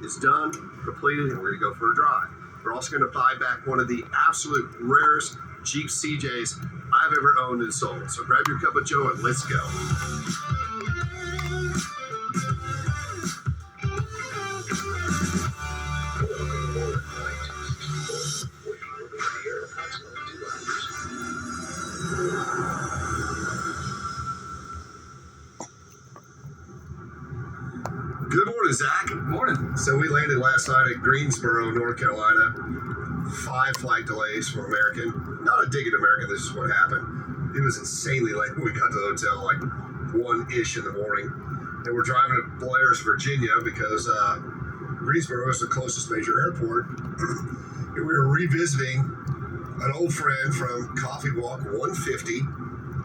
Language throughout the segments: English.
is done, completed, and we're going to go for a drive. We're also going to buy back one of the absolute rarest Jeep CJs I've ever owned and sold. So grab your cup of joe and let's go. Good morning, Zach. Good morning. So we landed last night at Greensboro, North Carolina. 5 flight delays from American. Not a dig at American, this is what happened. It was insanely late when we got to the hotel, like 1-ish in the morning. And we're driving to Blair's, Virginia, because Greensboro is the closest major airport. And we were revisiting an old friend from Coffee Walk 150,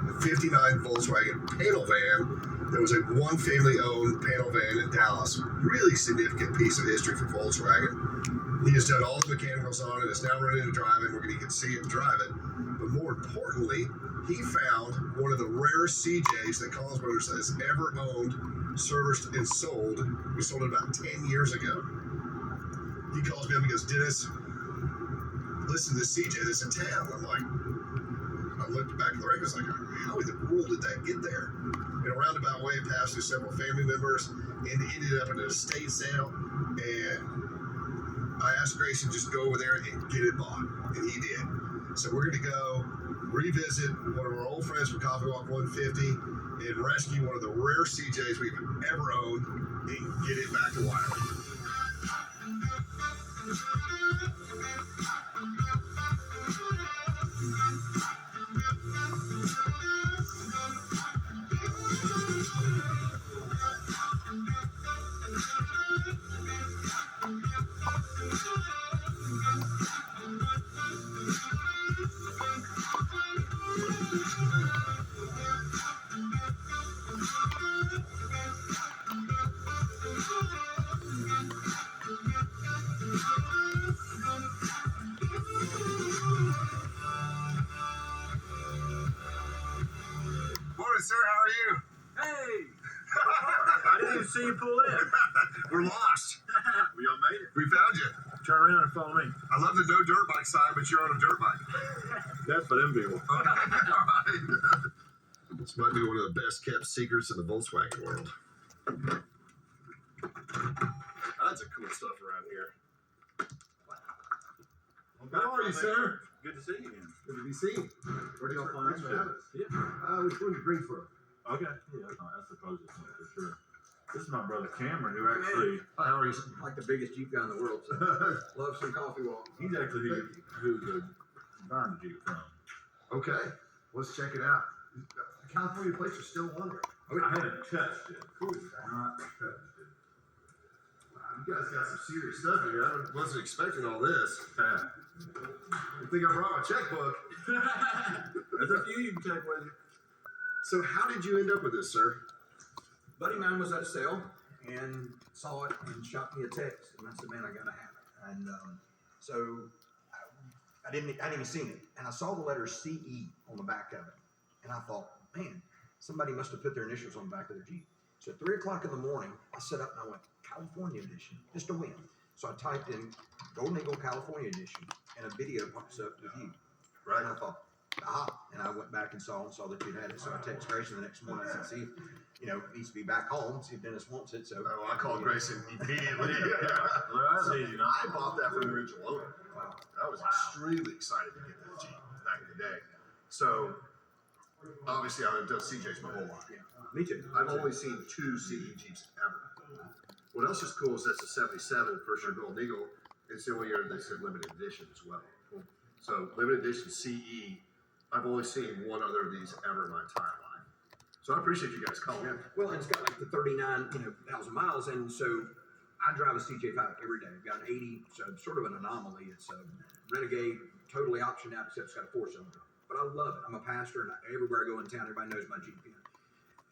a 59 Volkswagen panel van. There was a one family-owned panel van in Dallas. Really significant piece of history for Volkswagen. He has done all the mechanicals on it. It's now ready to drive it. We're going to get to see it and drive it. But more importantly, he found one of the rarest CJs that Collins Motors has ever owned, serviced, and sold. We sold it about 10 years ago. He calls me up and goes, Dennis, listen to this CJ that's in town. I'm like, I looked back at the records like, how in the world did that get there? In a roundabout way, it passed through several family members and ended up in an estate sale. And I asked Grayson just go over there and get it bought, and he did. So we're going to go revisit one of our old friends from Coffee Walk 150 and rescue one of the rare CJs we've ever owned and get it back to Wyoming. Sir, how are you? Hey! I didn't even see you pull in. We're lost. We all made it. We found you. Turn around and follow me. I love the no dirt bike sign, but you're on a dirt bike. That's for them people. Okay, all right. This might be one of the best kept secrets in the Volkswagen world. That's a cool stuff around here. How are you, sir? Good to see you again. Good to be seen. Where do y'all find Thanks for having us. Yeah. We're going to Greensboro. Okay. Yeah, that's the closest one for sure. This is my brother Cameron, who actually, Hi, how are you? Like the biggest Jeep guy in the world, so love some coffee walk. he's actually who burned the Jeep from. Okay, let's check it out. The California plates are still on there. I haven't touched it. Not touched it. Wow, you guys got some serious stuff here. I wasn't expecting all this. You think I brought my checkbook? There's a few you can take with you. So how did you end up with this, sir? Buddy of mine was at a sale and saw it and shot me a text, and I said, "Man, I gotta have it." And so I didn't even seen it, and I saw the letter CE on the back of it, and I thought, man, somebody must have put their initials on the back of their Jeep. So at 3 o'clock in the morning, I set up and I went California edition, just to win. So I typed in Golden Eagle California edition, and a video pops up with you. Right, and I thought, and I went back and saw that you had it. So I texted Grayson the next morning. I said, see, needs to be back home. See if Dennis wants it. So I called Grayson immediately. Well, that's easy. I bought that from the original owner. Wow. I was extremely excited to get that Jeep back in the day. So obviously I've done CJs my whole life. Me too. I've only seen 2 CE Jeeps ever. What else is cool is that's a 77 first year Golden Eagle. It's the only year they said limited edition as well. So limited edition CE, I've only seen one other of these ever in my entire life. So I appreciate you guys calling. Yeah. Well, and it's got like the 39,000 miles, and so I drive a CJ5 every day. I've got an 80, so it's sort of an anomaly. It's a Renegade, totally optioned out, except it's got a 4-cylinder. But I love it. I'm a pastor, and everywhere I go in town, everybody knows my Jeep.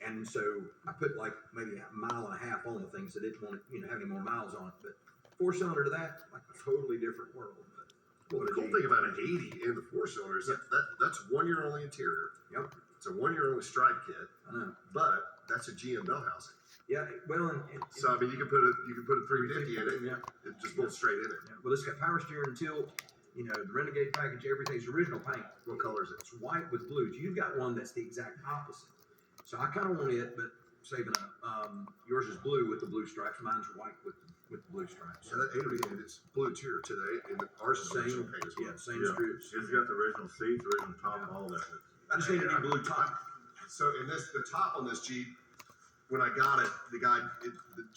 And so I put like maybe a mile and a half on the things that didn't want to, have any more miles on it. But 4-cylinder to that, like a totally different world. Well, the cool thing about an 80 and the 4-cylinder is that's 1 year only interior. Yep. It's a 1 year only stripe kit. I know. But that's a GM bell housing. Yeah, well, and So I mean, you can put a 350 in it. Yeah. It just bolts straight in it. Yeah. Well, it's got power steering, tilt. You know, the Renegade package, everything's original paint. What color is it? It's white with blue. You've got one that's the exact opposite. So I kind of want it, but saving up. Yours is blue with the blue stripes. Mine's white with the blue stripes. Yeah, that 8 it's blue too today, and ours is original paint as well. Yeah, same Yeah. strips. It's got the original seats, original top, all that. I just need a new blue top. So in the top on this Jeep, when I got it, the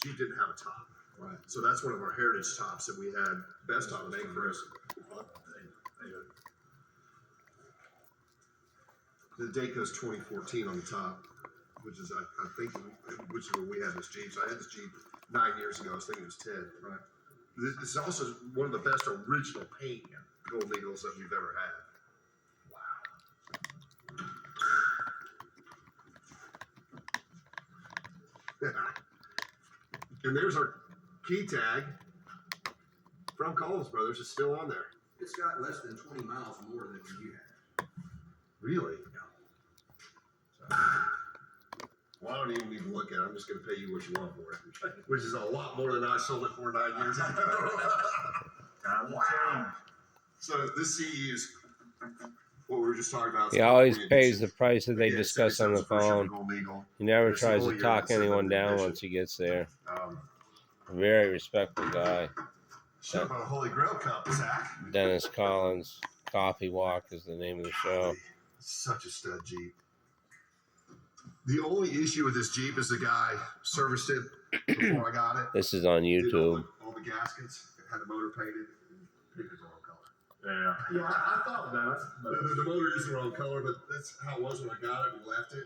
Jeep didn't have a top. Right. So that's one of our heritage tops that we had. Best top made for us. The Daco's 2014 on the top, which is I think which is when we had this Jeep. So I had this Jeep 9 years ago. I was thinking it was 10. Right. This is also one of the best original paint Golden Eagles that we've ever had. And there's our key tag from Collins Brothers. It's still on there. It's got less than 20 miles more than you had. Really? Yeah. Well, I don't even need to look at it. I'm just going to pay you what you want for it, which is a lot more than I sold it for 9 years ago. Wow. So this CE is what we were just talking about. He always pays the price that they discuss on the phone. He never It's tries the to only talk year anyone that's down edition. once he gets there. Um, Very respectful guy. show about a Holy Grail Cup, Zach. Dennis Collins, Coffee Walk is the name of the show. Such a stud Jeep. The only issue with this Jeep is the guy serviced it before I got it. This is on Did YouTube. all the gaskets, had the motor painted, and picked the wrong color. Yeah, I thought that. But The motor is the wrong color, but that's how it was when I got it and left it.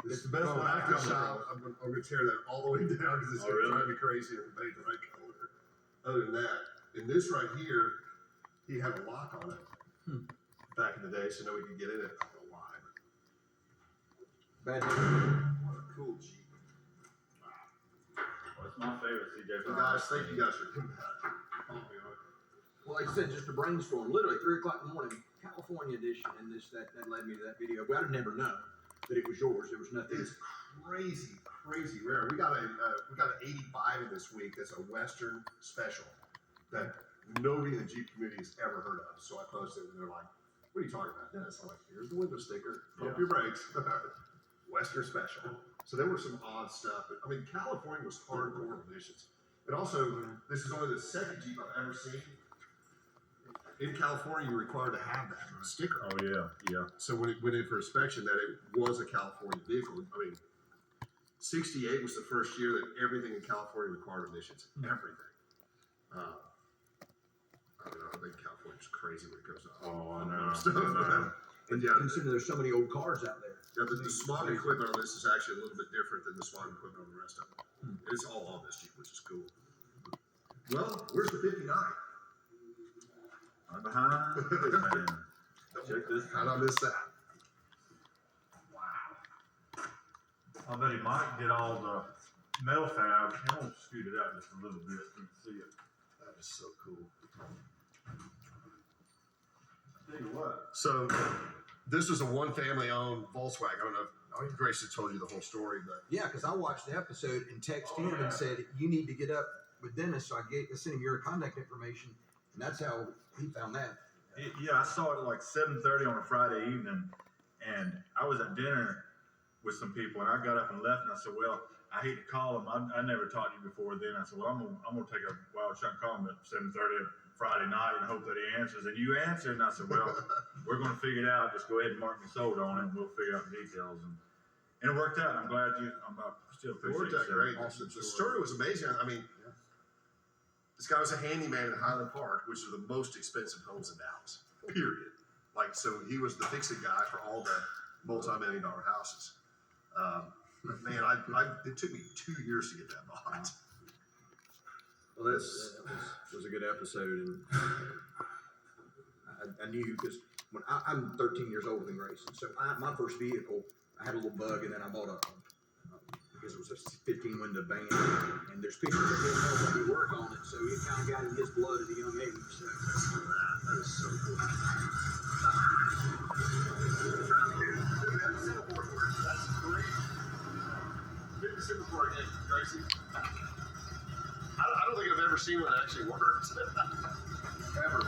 It's the best one I could shop. I'm going to tear that all the way down because it's going to drive me crazy if I paint the right color. Other than that, in this right here, he had a lock on it back in the day, so nobody could get in it. I don't know why. Bad news. What a cool Jeep. well, it's my favorite CJ. So guys, thank you guys for coming back. Well, like I said, just a brainstorm. Literally 3 o'clock in the morning, California edition, and that led me to that video. But I'd never known that it was yours. There was nothing. It's crazy rare. We got an 85 in this week. That's a Western special that nobody in the Jeep community has ever heard of. So I posted, and they're like, "What are you talking about, Dennis?" I'm like, "Here's the window sticker. Pump your brakes." Western special. So there were some odd stuff. But, I mean, California was hardcore editions. And also, this is only the second Jeep I've ever seen. In California, you're required to have that sticker. Oh yeah. So when it went in for inspection, that it was a California vehicle. I mean, 68 was the first year that everything in California required emissions. Everything. I don't know. I think California's crazy when it comes to Oh, I know. stuff. But yeah, Consider there's so many old cars out there. the smog equipment on this is actually a little bit different than the smog equipment on the rest of them. It's all on this Jeep, which is cool. Well, where's the 59? I'm behind. Man. Check this. How'd I miss that? I bet he might get all the metal fab. He won't scoot it out just a little bit so you can see it. That is so cool. Tell you what. So this was a one family owned Volkswagen. I don't know if Grace has told you the whole story, but Yeah, because I watched the episode and texted him and said, "You need to get up with Dennis." So I sent him your contact information, and that's how he found that. Yeah, I saw it at like 7:30 on a Friday evening, and I was at dinner with some people, and I got up and left, and I said, "Well, I hate to call him. I never talked to you before then." I said, "Well, I'm gonna take a wild shot and call him at 7:30 Friday night and hope that he answers." And you answered, and I said, "Well, we're gonna figure it out. Just go ahead and mark me sold on it, and we'll figure out the details." And it worked out. I'm glad you. I still it appreciate worked out you. great. Awesome The story. story was amazing. I mean, this guy was a handyman in Highland Park, which are the most expensive homes in Dallas, period. Like, so he was the fixing guy for all the multi-million-dollar houses. Man, it took me 2 years to get that bought. Well, that was a good episode, and I knew because when I'm 13 years older than Grayson, so my first vehicle, I had a little bug, and then I bought because it was a 15 window van, and there's pictures of him helping me work on it, so it kind of got in his blood at a young age. So. That is so cool. That's great. never seen one that actually worked. Ever.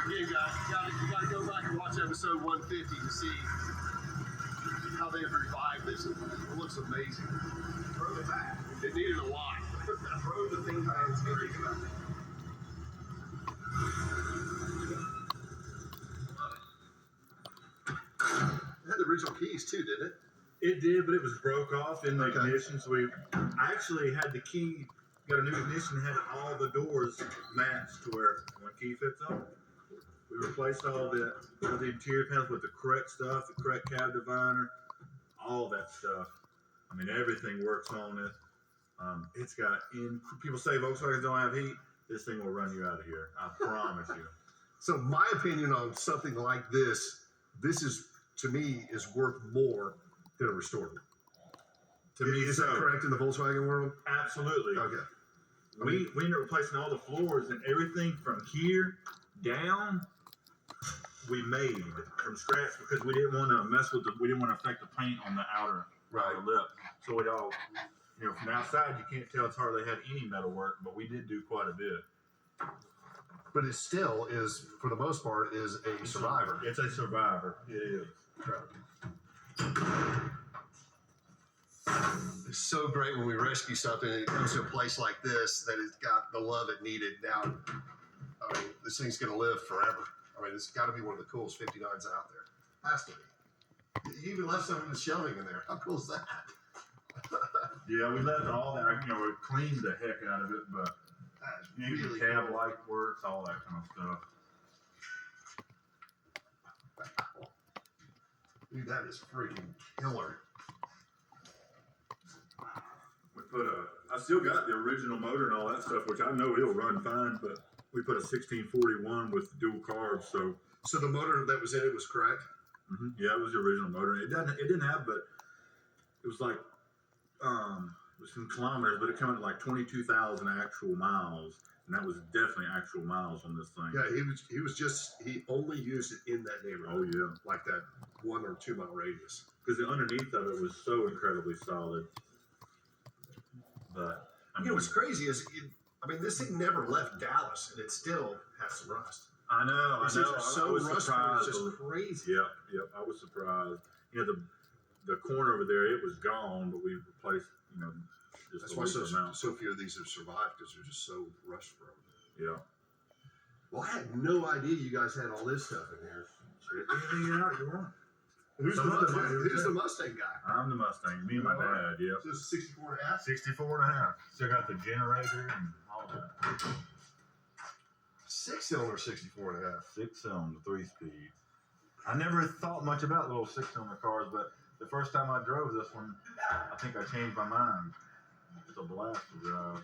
Again, guys, you gotta go back and watch episode 150 to see how they've revived this. It looks amazing. Throw it back. It needed a lot. Throw the thing back. It's great about it. It had the original keys too, didn't it? It did, but it was broke off in the Okay. ignition. So I actually had the key, got a new ignition, had all the doors matched to where one key fits on. We replaced all the interior panels with the correct stuff, the correct cab diviner, all that stuff. I mean, everything works on it. It's got people say Volkswagens don't have heat. This thing will run you out of here. I promise you. So my opinion on something like this is, to me, is worth more than a restored one. To me, Is that correct in the Volkswagen world? Absolutely. Okay. We ended up replacing all the floors and everything from here down. We made from scratch because we didn't want to mess with we didn't want to affect the paint on the outer lip. So it all, from the outside you can't tell it's hardly had any metal work, but we did do quite a bit. But it still is, for the most part, is a survivor. It's a survivor. It is. It's so great when we rescue something and it comes to a place like this that it's got the love it needed. Now, I mean, this thing's going to live forever. I mean, it's got to be one of the coolest 59s out there. Has to be. You even left some of the shelving in there. How cool is that? Yeah, we left all that. We cleaned the heck out of it, but Really cab cool. light works, all that kind of stuff. Dude, that is freaking killer. I still got the original motor and all that stuff, which I know it'll run fine, but we put a 1641 with dual carbs, so. So the motor that was in it was correct? Yeah, it was the original motor. It didn't have, but it was like, it was in kilometers, but it came at like 22,000 actual miles, and that was definitely actual miles on this thing. Yeah, he only used it in that neighborhood. Oh yeah. Like that 1 or 2 mile radius. Because the underneath of it was so incredibly solid. But What's crazy is, this thing never left Dallas, and it still has some rust. I know. These things are so I was rust, surprised. it's just crazy. Yep. I was surprised. The corner over there, it was gone, but we replaced, just That's a why least amount. so few of these have survived, because they're just so rust prone. Yeah. Well, I had no idea you guys had all this stuff in here. Who's the Mustang guy? I'm the Mustang. Me and my dad. Yep. So it's 64 and a half? 64 and a half. Still got the generator and all that. 6-cylinder 64 and a half. 6-cylinder, 3-speed. I never thought much about little 6-cylinder cars, but the first time I drove this one, I think I changed my mind. It's a blast to drive.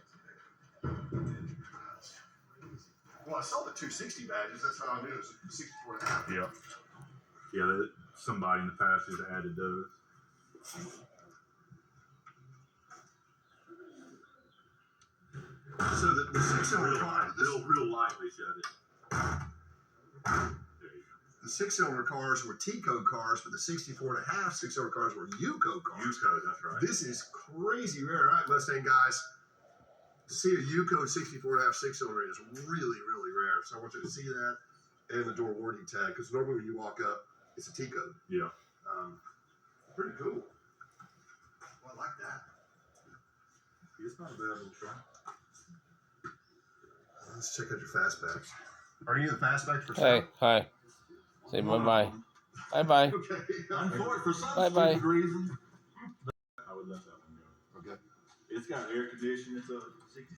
Well, I saw the 260 badges. That's how I knew it was 64 and a half. Yep. Yeah, somebody in the past has added those. So the 6-cylinder car, real lightly shut it. There you go. the 6-cylinder cars were T-code cars, but the 64 and a half 6-cylinder cars were U-code cars. U-code, that's right. This is crazy rare. All right, Mustang guys. To see a U-code 64 and a half 6-cylinder is really, really rare. So I want you to see that and the door warranty tag, because normally when you walk up, it's a T-code. Yeah. Pretty cool. Well, I like that. It's not a bad little truck. Let's check out your fastbacks. Are any of the fastbacks for Hey, sale? hi. Say bye-bye. Bye-bye. Okay. I'm for it for some Bye-bye. stupid reason. I would let that one go. Okay. It's got air conditioning. It's a 60